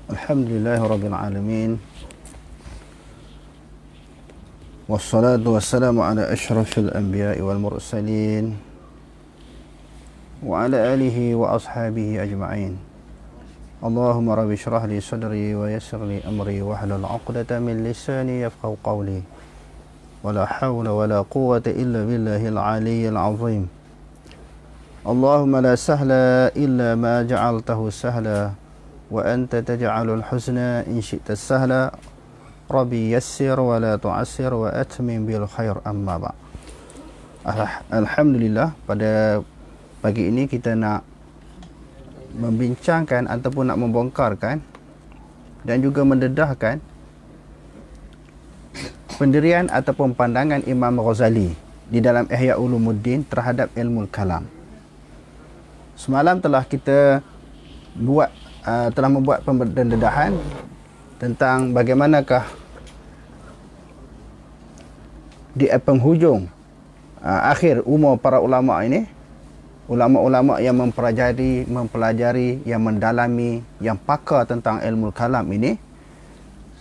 Alhamdulillahirabbil alamin. Wassalatu wassalamu ala asyrafil anbiya'i wal mursalin wa ala alihi wa ashabihi ajma'in. Allahumma rabbi shrah li sadri wa yassir li amri wahlul 'uqdatam min lisani yafqahu qawli. Wala hawla wala quwwata illa billahil 'aliyyil 'azim. Allahumma la sahla illa ma ja'altahu sahla wa anta taj'alul husna in syi'ta sahla. Rabbi yassir wa la tu'assir wa atmim bil khair, amma ba'. Alhamdulillah, pada pagi ini kita nak membincangkan ataupun nak membongkarkan dan juga mendedahkan pendirian ataupun pandangan Imam Ghazali di dalam Ihya Ulumuddin terhadap ilmu kalam. Semalam telah kita telah membuat pendedahan tentang bagaimanakah di penghujung akhir umur para ulama ini, ulama-ulama yang mempelajari, yang mendalami, yang pakar tentang ilmu kalam ini,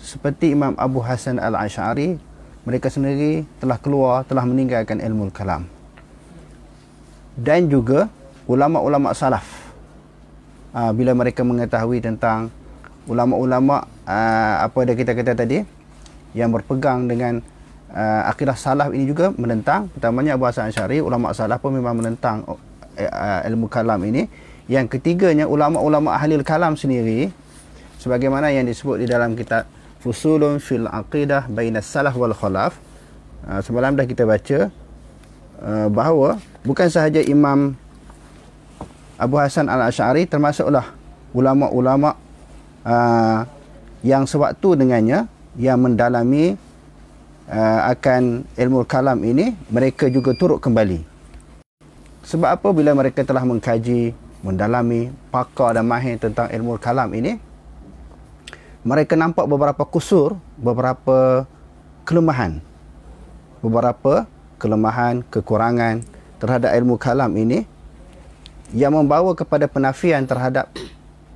seperti Imam Abu Hasan Al-Asy'ari, mereka sendiri telah meninggalkan ilmu kalam. Dan juga ulama-ulama salaf, bila mereka mengetahui tentang ulama-ulama apa yang kita kata tadi yang berpegang dengan akidah salaf ini juga menentang. Pertamanya Abu Hasan Asy'ari, ulama salaf pun memang menentang ilmu kalam ini. Yang ketiganya ulama-ulama ahli kalam sendiri, sebagaimana yang disebut di dalam kitab Fusulun fil Aqidah Bainas Salaf wal Khalaf. Semalam dah kita baca bahawa bukan sahaja Imam Abu Hasan Al-Asy'ari, termasuklah ulama-ulama yang sewaktu dengannya, yang mendalami akan ilmu kalam ini, mereka juga turut kembali. Sebab apa? Bila mereka telah mengkaji, mendalami, pakar dan mahir tentang ilmu kalam ini, mereka nampak beberapa kusur, beberapa kelemahan, kekurangan terhadap ilmu kalam ini, yang membawa kepada penafian terhadap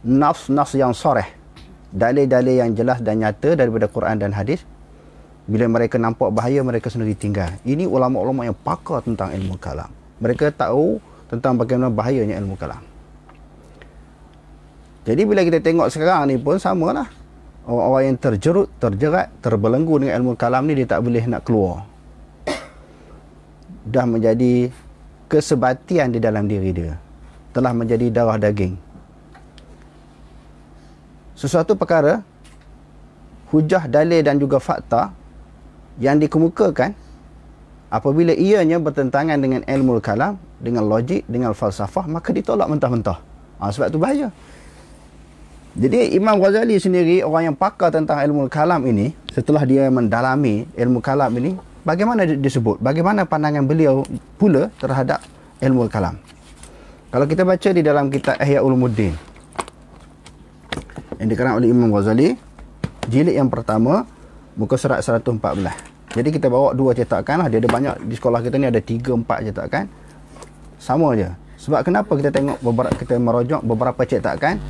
nas yang soreh, dalil-dalil yang jelas dan nyata daripada Quran dan hadis. Bila mereka nampak bahaya, mereka sendiri tinggal. Ini ulama-ulama yang pakar tentang ilmu kalam. Mereka tahu tentang bagaimana bahayanya ilmu kalam. Jadi bila kita tengok sekarang ni pun samalah. Orang-orang yang terjerat, terbelenggu dengan ilmu kalam ni, dia tak boleh nak keluar. Dah menjadi kesebatian di dalam diri dia. Telah menjadi darah daging. Sesuatu perkara, hujah, dalil dan juga fakta yang dikemukakan, apabila ianya bertentangan dengan ilmu kalam, dengan logik, dengan falsafah, maka ditolak mentah-mentah. Sebab itu bahaya. Jadi Imam Ghazali sendiri, orang yang pakar tentang ilmu kalam ini, setelah dia mendalami ilmu kalam ini, bagaimana disebut, bagaimana pandangan beliau pula terhadap ilmu kalam. Kalau kita baca di dalam kitab Ihya Ulumuddin yang dikarang oleh Imam Ghazali, jilid yang pertama, muka surat 114. Jadi kita bawa dua cetakan lah. Dia ada banyak, di sekolah kita ni ada 3-4 cetakan. Sama je. Sebab kenapa kita merujuk beberapa cetakan?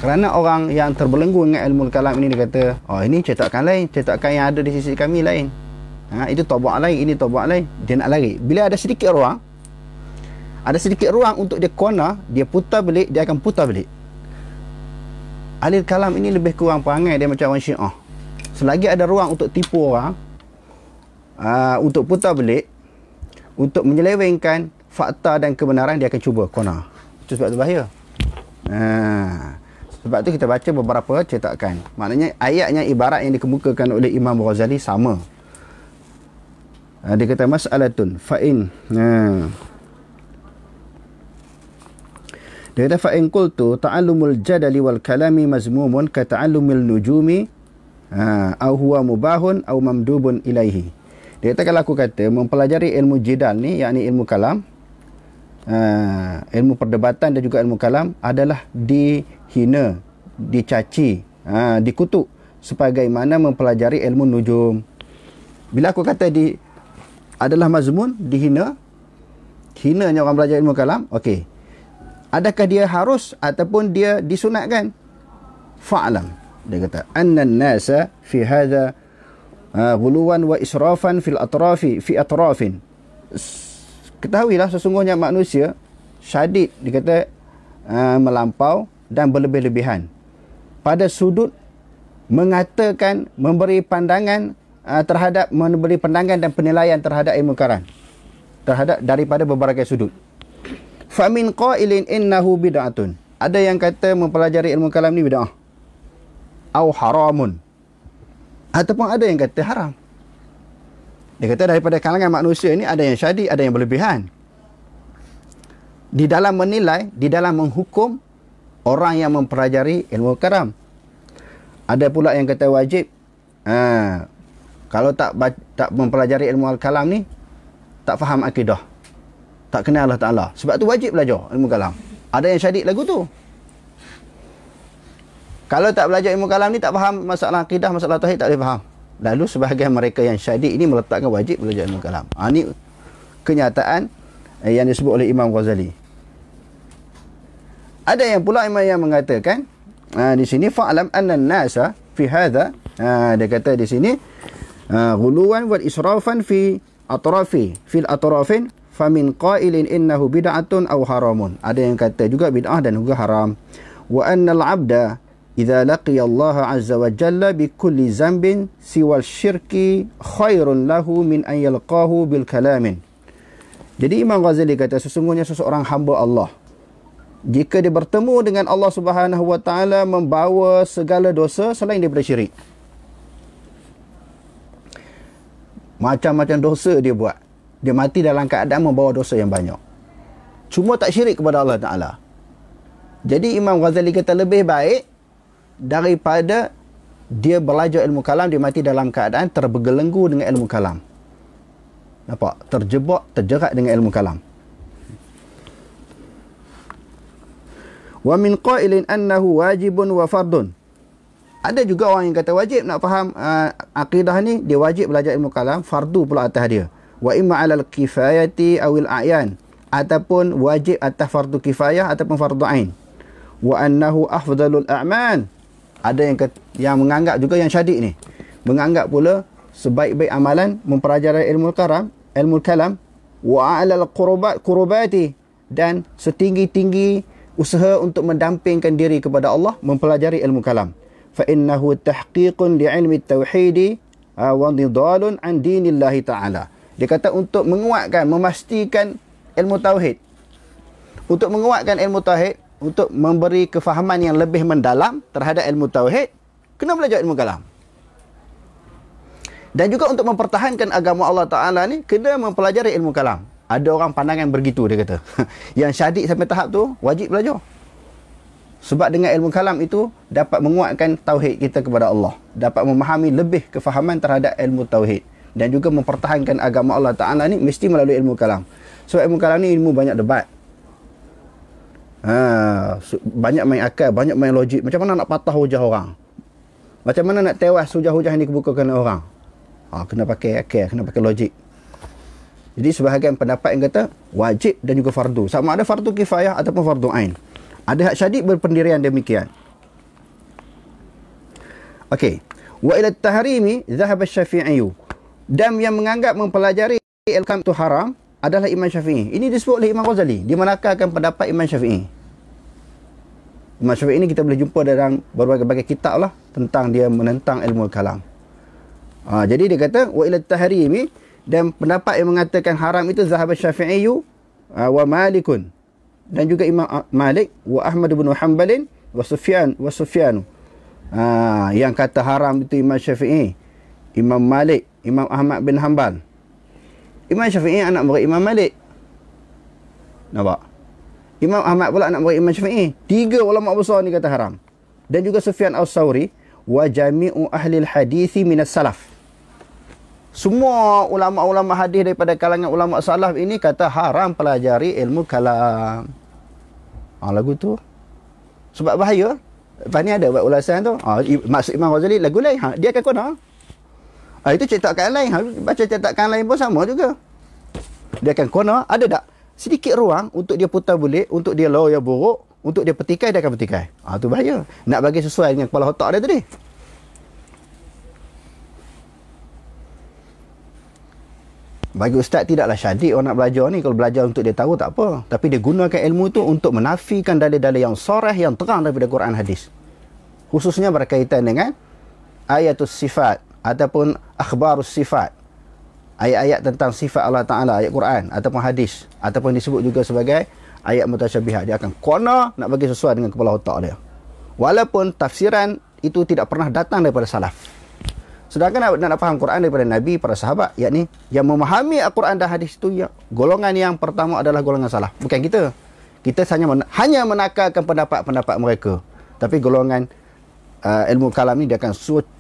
Kerana orang yang terbelenggu dengan ilmu kalam ini, dia kata, oh ini cetakan lain, cetakan yang ada di sisi kami lain. Itu tabak lain, ini tabak lain. Dia nak lari. Bila ada sedikit ruang untuk dia kona, dia putar balik, dia akan putar balik. Ahli kalam ini lebih kurang perangai dia macam orang Syiah. Selagi ada ruang untuk tipu orang, untuk putar balik, untuk menyelewengkan fakta dan kebenaran, dia akan cuba kona. Itu sebab itu bahaya. Sebab tu kita baca beberapa cetakan. Maknanya ayatnya, ibarat yang dikemukakan oleh Imam Ghazali sama. Dia kata mas'alatun fa'in. Dia kata fa'in qultu ta'allumul jadali wal kalami mazmumun ka ta'allumil nujumi au huwa mubahun au mamdubun ilaihi. Dia kata kalau aku kata mempelajari ilmu jidal ni, yakni ilmu kalam, ilmu perdebatan dan juga ilmu kalam adalah dihina, dicaci, dikutuk, sebagaimana mempelajari ilmu nujum. Bila aku kata adalah mazmun, dihina, hinanya orang belajar ilmu kalam, okey. Adakah dia harus ataupun dia disunatkan? Fa'lam. Dia kata annan nasa fi hadha ghuluwan wa israfan fil atrafi fi atrafin. Ketahuilah sesungguhnya manusia syadid, dia kata melampau dan berlebih-lebihan pada sudut mengatakan, memberi pandangan memberi pandangan dan penilaian terhadap ilmu kalam, terhadap daripada berbagai sudut. Famin qailin innahu bid'atun. Ada yang kata mempelajari ilmu kalam ni bid'ah. Au haramun. Ataupun ada yang kata haram. Dia kata daripada kalangan manusia ini ada yang syadid, ada yang berlebihan. Di dalam menilai, di dalam menghukum orang yang mempelajari ilmu kalam. Ada pula yang kata wajib. Kalau tak mempelajari ilmu kalam ni, tak faham akidah, tak kenal Allah Ta'ala. Sebab tu wajib belajar ilmu kalam. Ada yang syadid lagu tu. Kalau tak belajar ilmu kalam ni, tak faham masalah akidah, masalah tauhid, tak boleh faham. Lalu sebahagian mereka yang syadid ini meletakkan wajib belajar ilmu kalam. Ini kenyataan yang disebut oleh Imam Ghazali. Ada yang pula yang mengatakan di sini fa'lam anna an-nasa fi hadha, dia kata di sini ghuluwan wal israfan fi atrafi fil atrafin famin qailin innahu bid'atun aw haramun. Ada yang kata juga bid'ah dan juga haram. Wa annal 'abda idza laqiya Allah 'azza wa jalla bi kulli zambin siwal syirki khairun lahu min an yalqahu bil kalamin. Jadi Imam Ghazali kata sesungguhnya seseorang hamba Allah, jika dia bertemu dengan Allah Subhanahu wa taala membawa segala dosa selain daripada syirik. Macam-macam dosa dia buat. Dia mati dalam keadaan membawa dosa yang banyak. Cuma tak syirik kepada Allah Ta'ala. Jadi Imam Ghazali kata lebih baik daripada dia belajar ilmu kalam, dia mati dalam keadaan terbelenggu dengan ilmu kalam. Nampak? Terjerat dengan ilmu kalam. Wa min qailin annahu wajibun wa fardun. Ada juga orang yang kata wajib nak faham akidah ni, dia wajib belajar ilmu kalam, fardu pula atas dia. Wa imma 'alal kifayati awil a'yan, ataupun wajib atas fardu kifayah ataupun fardu ain. Wa annahu afdalul a'mal. Ada yang menganggap juga yang syadid ni, menganggap pula sebaik-baik amalan mempelajari ilmu kalam wa 'alal qurubati, dan setinggi-tinggi usaha untuk mendampingkan diri kepada Allah mempelajari ilmu kalam. Fa innahu tahqiqun li 'ilmi at-tauhid wa nidalun an dinillahi ta'ala. Dia kata untuk menguatkan, memastikan ilmu tauhid. Untuk menguatkan ilmu tauhid, untuk memberi kefahaman yang lebih mendalam terhadap ilmu tauhid, kena belajar ilmu kalam. Dan juga untuk mempertahankan agama Allah Ta'ala ni, kena mempelajari ilmu kalam. Ada orang pandangan begitu, dia kata. Yang syadid sampai tahap tu, wajib belajar. Sebab dengan ilmu kalam itu dapat menguatkan tauhid kita kepada Allah, dapat memahami lebih kefahaman terhadap ilmu tauhid, dan juga mempertahankan agama Allah Ta'ala ni mesti melalui ilmu kalam. Sebab ilmu kalam ni ilmu banyak debat, banyak main akal, banyak main logik. Macam mana nak patah hujah orang, macam mana nak tewas hujah-hujah yang dikemukakan orang. Kena pakai akal, kena pakai logik. Jadi sebahagian pendapat yang kata wajib dan juga fardu, sama ada fardu kifayah ataupun fardu ain. Ada hak syadid berpendirian demikian. Okey. Wa ila at-tahrimi dhahaba asy-Syafi'i. Dan yang menganggap mempelajari ilmu itu haram adalah Imam Syafi'i. Ini disebut oleh Imam Ghazali. Dia menakalkan pendapat Imam Syafi'i. Imam Syafi'i ini kita boleh jumpa dalam berbagai-bagai kitab lah tentang dia menentang ilmu kalam. Jadi dia kata wa ila at-tahrimi, dan pendapat yang mengatakan haram itu dhahaba asy-Syafi'i wa Malikun, dan juga Imam Malik wa Ahmad bin Hanbal wa Sufyan. Yang kata haram itu Imam Syafi'i, Imam Malik, Imam Ahmad bin Hanbal. Imam Syafi'i anak murid Imam Malik. Nampak? Imam Ahmad pula anak murid Imam Syafi'i. 3 ulama besar ni kata haram. Dan juga Sufyan As-Sawri wa jami'u ahli al-hadis minas salaf. Semua ulama-ulama hadis daripada kalangan ulama salaf ini kata haram pelajari ilmu kalam. Lagu tu. Sebab bahaya. Lepas ni ada buat ulasan tu. Maksud Imam Ghazali lagu lain. Dia akan kena. Itu cetakan lain. Baca cetakan lain pun sama juga. Dia akan kena. Ada tak sedikit ruang untuk dia putar balik, untuk dia lawyer buruk, untuk dia petikai, dia akan petikai. Tu bahaya. Nak bagi sesuai dengan kepala otak dia tadi. Bagi ustaz tidaklah syadik orang nak belajar ni. Kalau belajar untuk dia tahu tak apa. Tapi dia gunakan ilmu tu untuk menafikan dalil-dalil yang soreh, yang terang daripada Quran hadis. Khususnya berkaitan dengan ayatus sifat ataupun akhbarus sifat. Ayat-ayat tentang sifat Allah Ta'ala, ayat Quran ataupun hadis, ataupun disebut juga sebagai ayat mutasyabihat. Dia akan kona nak bagi sesuai dengan kepala otak dia. Walaupun tafsiran itu tidak pernah datang daripada salaf. Sedangkan nak faham Quran daripada Nabi, para sahabat, yakni yang memahami Al-Quran dan hadis itu, golongan yang pertama adalah golongan salaf. Bukan kita. Kita hanya menakalkan pendapat-pendapat mereka. Tapi golongan ilmu kalam ni dia akan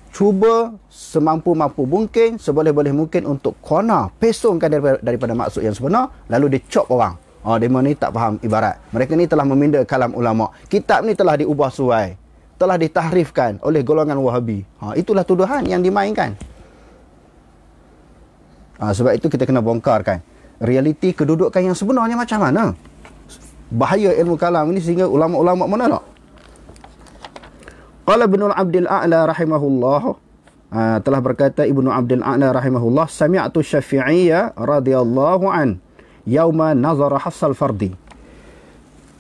cuba semampu-mampu mungkin, seboleh-boleh mungkin untuk kona, pesongkan daripada maksud yang sebenar, lalu dia chop orang. Dia ni tak faham ibarat. Mereka ni telah meminda kalam ulama. Kitab ni telah diubah suai, telah ditahrifkan oleh golongan Wahabi. Itulah tuduhan yang dimainkan. Sebab itu kita kena bongkarkan realiti kedudukan yang sebenarnya macam mana. Bahaya ilmu kalam ini sehingga ulama-ulama menolak. Qala Ibnu Abdul A'la rahimahullah, telah berkata Ibnu Abdul A'la rahimahullah, sami'tu Syafi'iyya radhiyallahu an yauma nazara Hafsal Fardi.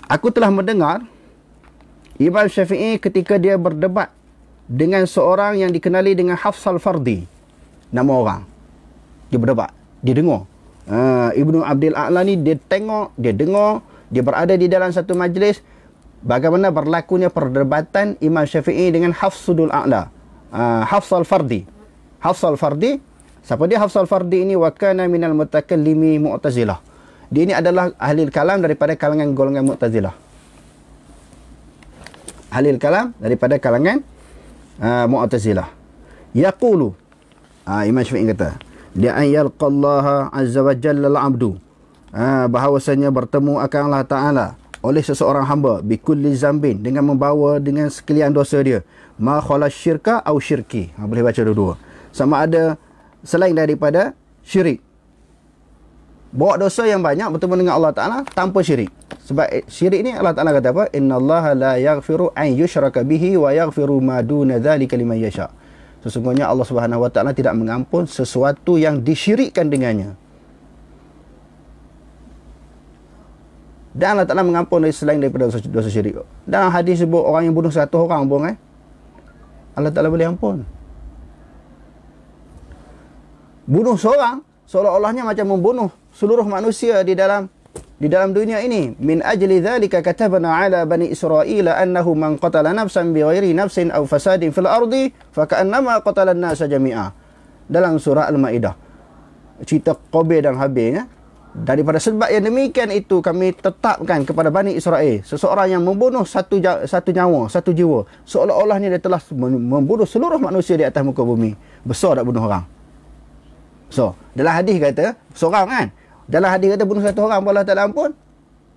Aku telah mendengar Imam Syafi'i ketika dia berdebat dengan seorang yang dikenali dengan Hafsal Fardi. Nama orang. Dia berdebat, dia dengar. Ibnu Abdul A'la ni dia tengok, dia dengar, dia berada di dalam satu majlis bagaimana berlakunya perdebatan Imam Syafi'i dengan Hafsudul A'la, Hafsal Fardi. Hafsal Fardi, siapa dia Hafsal Fardi ini? Wa kana minal mutakallimi Mu'tazilah. Dia ini adalah ahli kalam daripada kalangan golongan Mu'tazilah. Ahli kalam daripada kalangan Mu'tazilah. Yaqulu, Imam Syafi'i kata, li an yalqallaha azza wa jalla al-'abdu, bahawasanya bertemu akan Allah Ta'ala oleh seseorang hamba bikulli zambin, dengan membawa dengan sekalian dosa dia, ma khala syirka au syirki. Boleh baca dua-dua. Sama ada selain daripada syirik. Bawa dosa yang banyak bertemu dengan Allah Ta'ala tanpa syirik. Sebab syirik ni Allah Ta'ala kata apa? Innallaha la yaghfiru an yushraka bihi wa yaghfiru ma duna dzalika liman yasha. Sesungguhnya Allah Subhanahu wa Ta'ala tidak mengampun sesuatu yang disyirikkan dengannya. Dan Allah Ta'ala mengampun selain daripada dosa syirik. Dalam hadis sebut orang yang bunuh 100 orang pun Allah Ta'ala boleh ampun. Bunuh seorang seolah-olahnya macam membunuh seluruh manusia di dalam dunia ini. Min ajli dzalika katabna ala bani Israila annahu man qatala nafsan bighairi nafsin aw fasadin fil ardi faka'annama qatala an-nasa jami'a. Dalam surah Al-Maidah, cerita Qabil dan Habil. Daripada sebab yang demikian itu kami tetapkan kepada Bani Israel seseorang yang membunuh satu nyawa, satu jiwa, seolah-olahnya dia telah membunuh seluruh manusia di atas muka bumi. Besar tak bunuh orang? So, dalam hadis kata seorang kan? Dalam hadis kata bunuh 100 orang Allah Ta'ala ampun.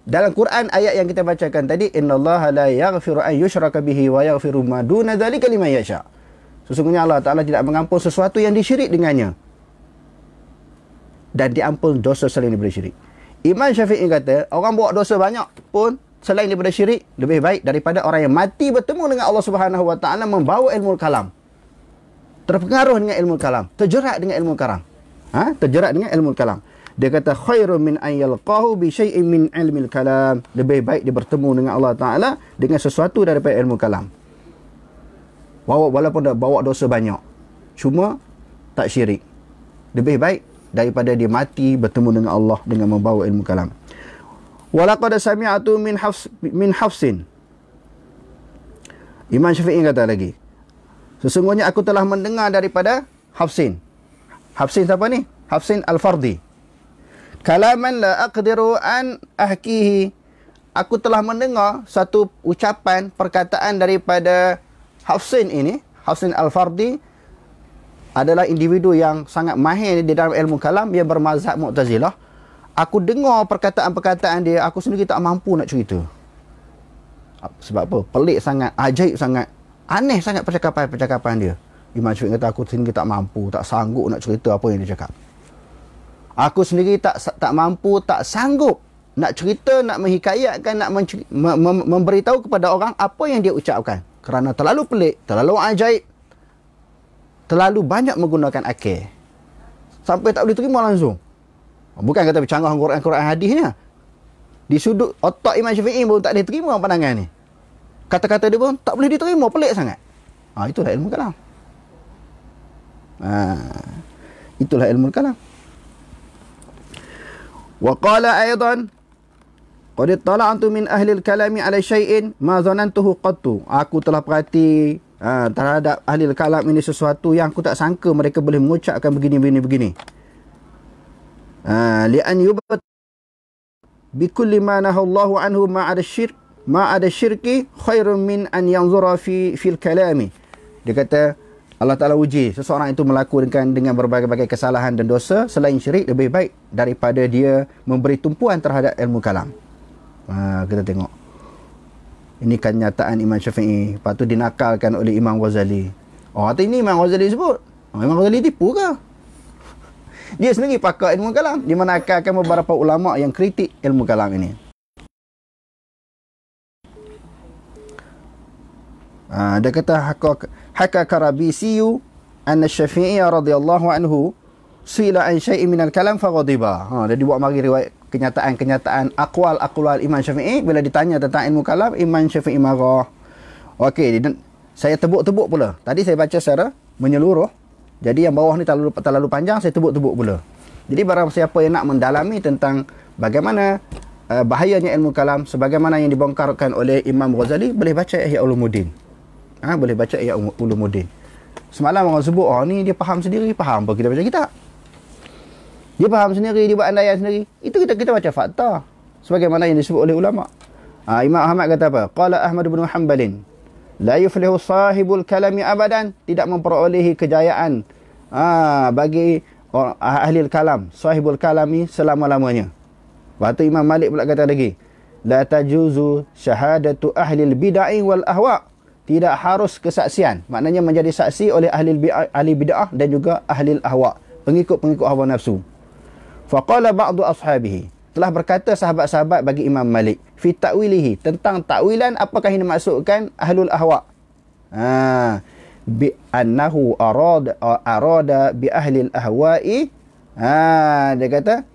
Dalam Quran ayat yang kita bacakan tadi, innallaha la yaghfiru an yushraka bihi wa yaghfiru ma duna dzalika liman yasha. Sesungguhnya Allah Ta'ala tidak mengampun sesuatu yang disyirik dengannya, dan diampun dosa selain daripada syirik. Imam Syafi'i kata, orang buat dosa banyak pun selain daripada syirik lebih baik daripada orang yang mati bertemu dengan Allah Subhanahu wa Ta'ala membawa ilmu kalam, terpengaruh dengan ilmu kalam, terjerat dengan ilmu kalam. Terjerat dengan ilmu kalam. Dia kata khairu min an yalqahu bi syai'in min ilmil kalam. Lebih baik dia bertemu dengan Allah Ta'ala dengan sesuatu daripada ilmu kalam. Walaupun dah bawa dosa banyak, cuma tak syirik. Lebih baik daripada dia mati bertemu dengan Allah dengan membawa ilmu kalam. Walaqad sami'tu min Hafsin. Imam Syafi'i kata lagi, sesungguhnya aku telah mendengar daripada Hafsin. Hafsin siapa ni? Hafsin Al-Fardi. Kalaman la aqdiru an ahkihi. Aku telah mendengar satu ucapan, perkataan daripada Hafsin ini. Hafsin Al-Fardi adalah individu yang sangat mahir di dalam ilmu kalam, yang bermazhab Mu'tazilah. Aku dengar perkataan-perkataan dia, aku sendiri tak mampu nak cerita. Sebab apa? Pelik sangat, ajaib sangat, aneh sangat percakapan-percakapan dia. Imam Syafi'i kata, aku sendiri tak mampu, tak sanggup nak cerita apa yang dia cakap. Aku sendiri tak mampu, tak sanggup nak cerita, nak menghikayatkan, nak memberitahu kepada orang apa yang dia ucapkan. Kerana terlalu pelik, terlalu ajaib, terlalu banyak menggunakan akal. Sampai tak boleh terima langsung. Bukan kata bercanggah Quran hadisnya. Di sudut otak Imam Syafi'i pun tak boleh terima pandangan ni. Kata-kata dia pun tak boleh diterima, pelik sangat. Itulah ilmu kalam. Itulah ilmu kalam. Wa qala aidan qad ittala'tu min ahli al-kalami ala syai'in ma zanantuhu qattu. Aku telah perhati terhadap ahli al-kalam ini sesuatu yang aku tak sangka mereka boleh mengucapkan begini. Li'an yubat bikulli ma nahallahu anhu ma ada syirki khairun min an yanzura fil kalami. Dia kata Allah Ta'ala uji seseorang itu melakukan dengan berbagai-bagai kesalahan dan dosa selain syirik lebih baik daripada dia memberi tumpuan terhadap ilmu kalam. Kita tengok. Ini kenyataan Imam Syafi'i. Lepas tu dinakalkan oleh Imam Ghazali. Kata ini Imam Ghazali sebut. Imam Ghazali tipu ke? Dia sendiri pakar ilmu kalam. Dia menakalkan beberapa ulama' yang kritik ilmu kalam ini. Dia kata haka Karabisiyu anna Syafi'i radhiyallahu anhu suila an syai'in minal kalam faghadiba. Dia dibuat mari riwayat kenyataan aqwal Imam Syafi'i. Bila ditanya tentang ilmu kalam, Imam Syafi'i marah. Okey, saya tebuk-tebuk pula. Tadi saya baca secara menyeluruh. Jadi yang bawah ni terlalu panjang, saya tebuk-tebuk pula. Jadi barang siapa yang nak mendalami tentang bagaimana bahayanya ilmu kalam sebagaimana yang dibongkarkan oleh Imam Ghazali, boleh baca Ihya Ulumuddin. Boleh baca Ihya Ulumuddin. Semalam orang sebut, ni dia faham sendiri. Faham apa kita baca kitab? Dia faham sendiri, dia buat andaian sendiri. Itu kita baca fakta. Sebagaimana yang disebut oleh ulama'. Imam Ahmad kata apa? Qala Ahmad bin Hanbalin, la yuflihu sahibul kalami abadan. Tidak memperolehi kejayaan bagi ahli kalam, sahibul kalami selama-lamanya. Waktu Imam Malik pula kata lagi, la tajuzu syahadatu ahli bid'ah wal ahwa. Tidak harus kesaksian. Maknanya menjadi saksi oleh ahli bid'ah dan juga ahli ahwa, pengikut-pengikut hawa nafsu. Faqala ba'du ashabihi, telah berkata sahabat-sahabat bagi Imam Malik, fi ta'wilihi, tentang ta'wilan apakah ini maksudkan ahlul ahwa. Bi annahu arada bi ahli al-ahwa'i. Dia kata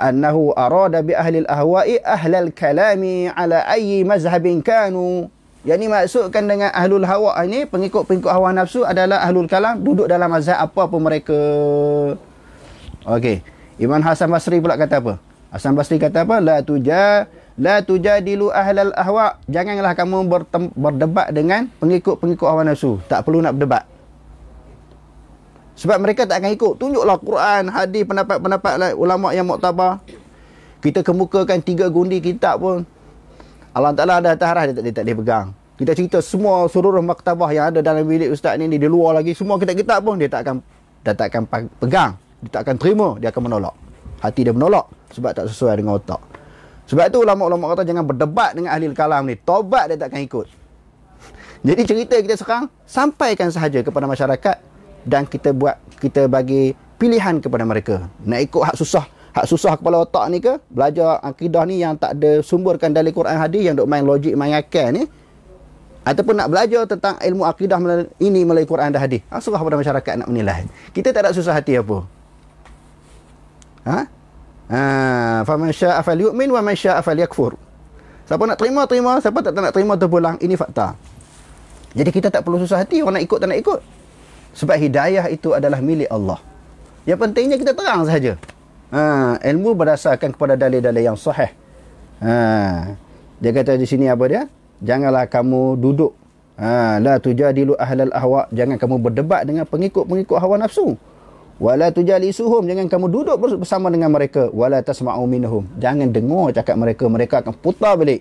annahu arada bi ahli al-ahwa'i ahlal kalami ala ayyi mazhabin kanu. Yang ini maksudkan dengan ahlul hawa ini, pengikut-pengikut hawa nafsu adalah ahlul kalam, duduk dalam mazhab apa pun mereka. Okey. Imam Hasan Basri pula kata apa? Hasan Basri kata apa? La tujadilu ahlal ahwa. Janganlah kamu berdebat dengan pengikut-pengikut hawa nafsu. Tak perlu nak berdebat. Sebab mereka tak akan ikut. Tunjuklah Quran, hadis, pendapat-pendapat ulama yang muktabar. Kita kemukakan 3 gundi kitab pun, Allah Ta'ala ada atas arah, dia tak boleh pegang. Kita cerita semua seluruh maktabah yang ada dalam bilik ustaz ni, di luar lagi, semua kitab-kitab pun dia tak akan pegang. Dia tak akan terima, dia akan menolak. Hati dia menolak sebab tak sesuai dengan otak. Sebab itu ulama-ulama kata jangan berdebat dengan ahli kalam ni. Taubat dia tak akan ikut. Jadi cerita kita sekarang sampaikan sahaja kepada masyarakat dan kita bagi pilihan kepada mereka. Nak ikut hak susah kepala otak ni ke? Belajar akidah ni yang tak ada sumberkan dari Quran hadis, yang duk main logik, main akal ni? Ataupun nak belajar tentang ilmu akidah melalui Quran dan hadis? Serah pada masyarakat nak menilai. Kita tak ada susah hati apa. Faman syaa falyu'min wa man syaa falyakfur. Siapa nak terima, terima. Siapa tak nak terima, terpulang. Ini fakta. Jadi kita tak perlu susah hati orang nak ikut tak nak ikut. Sebab hidayah itu adalah milik Allah. Yang pentingnya kita terang sahaja. Ilmu berdasarkan kepada dalil-dalil yang sahih. Dia kata di sini apa dia? Janganlah kamu duduk. La tujadilu ahlal ahwa. Jangan kamu berdebat dengan pengikut-pengikut hawa nafsu. Wala tujalisuhum. Jangan kamu duduk bersama dengan mereka. Wala tasma'u minhum. Jangan dengar cakap mereka. Mereka akan putar balik.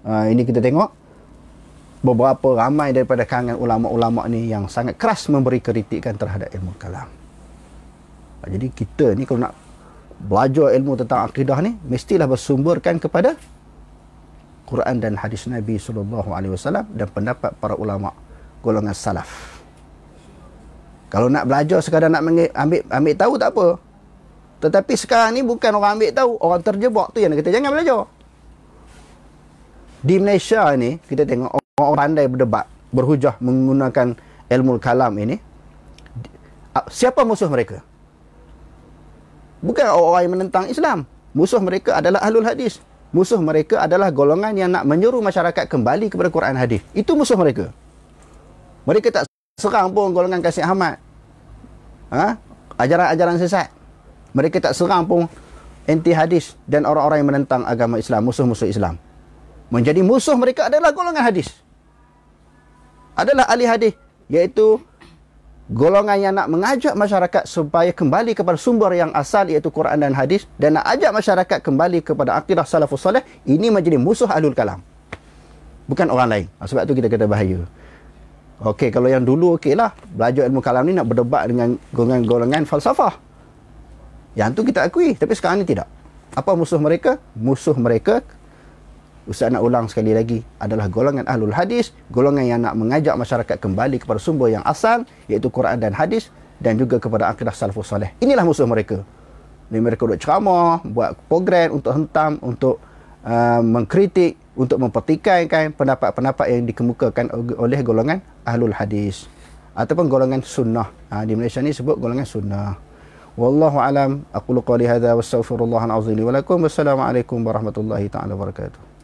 Ini kita tengok beberapa ramai daripada kalangan ulama-ulama ni yang sangat keras memberi kritikan terhadap ilmu kalam. Jadi kita ni kalau nak belajar ilmu tentang akidah ni, mestilah bersumberkan kepada Quran dan hadis Nabi SAW dan pendapat para ulama golongan salaf. Kalau nak belajar sekadar nak ambil tahu tak apa. Tetapi sekarang ni bukan orang ambil tahu, orang terjebak tu yang kita jangan belajar. Di Malaysia ni, kita tengok orang pandai berdebat, berhujah menggunakan ilmu kalam ini. Siapa musuh mereka? Bukan orang yang menentang Islam. Musuh mereka adalah ahlul hadis. Musuh mereka adalah golongan yang nak menyuruh masyarakat kembali kepada Quran hadis. Itu musuh mereka. Mereka tak serang pun golongan Kasih Ahmad. Ajaran-ajaran sesat. Mereka tak serang pun anti hadis dan orang-orang yang menentang agama Islam, musuh-musuh Islam. Menjadi musuh mereka adalah golongan hadis. Adalah ahli hadis, iaitu golongan yang nak mengajak masyarakat supaya kembali kepada sumber yang asal, iaitu Quran dan hadis, dan nak ajak masyarakat kembali kepada akidah salafus salih. Ini menjadi musuh ahlul kalam, bukan orang lain. Sebab tu kita kata bahaya. Okey, kalau yang dulu okeylah, belajar ilmu kalam ni nak berdebat dengan golongan falsafah. Yang tu kita akui, tapi sekarang ni tidak. Apa musuh mereka? Musuh mereka, Ustaz nak ulang sekali lagi, adalah golongan ahlul hadis, golongan yang nak mengajak masyarakat kembali kepada sumber yang asal, iaitu Quran dan hadis, dan juga kepada akidah salafus salih. Inilah musuh mereka. Dan mereka duk ceramah, buat program untuk hentam, untuk mengkritik, untuk mempertikaikan pendapat-pendapat yang dikemukakan oleh golongan ahlul hadis ataupun golongan sunnah. Di Malaysia ni sebut golongan sunnah. Wallahu alam, aqulu qali hadza wastaghfirullahal azim li wa lakum. Wassalamualaikum warahmatullahi taala wabarakatuh.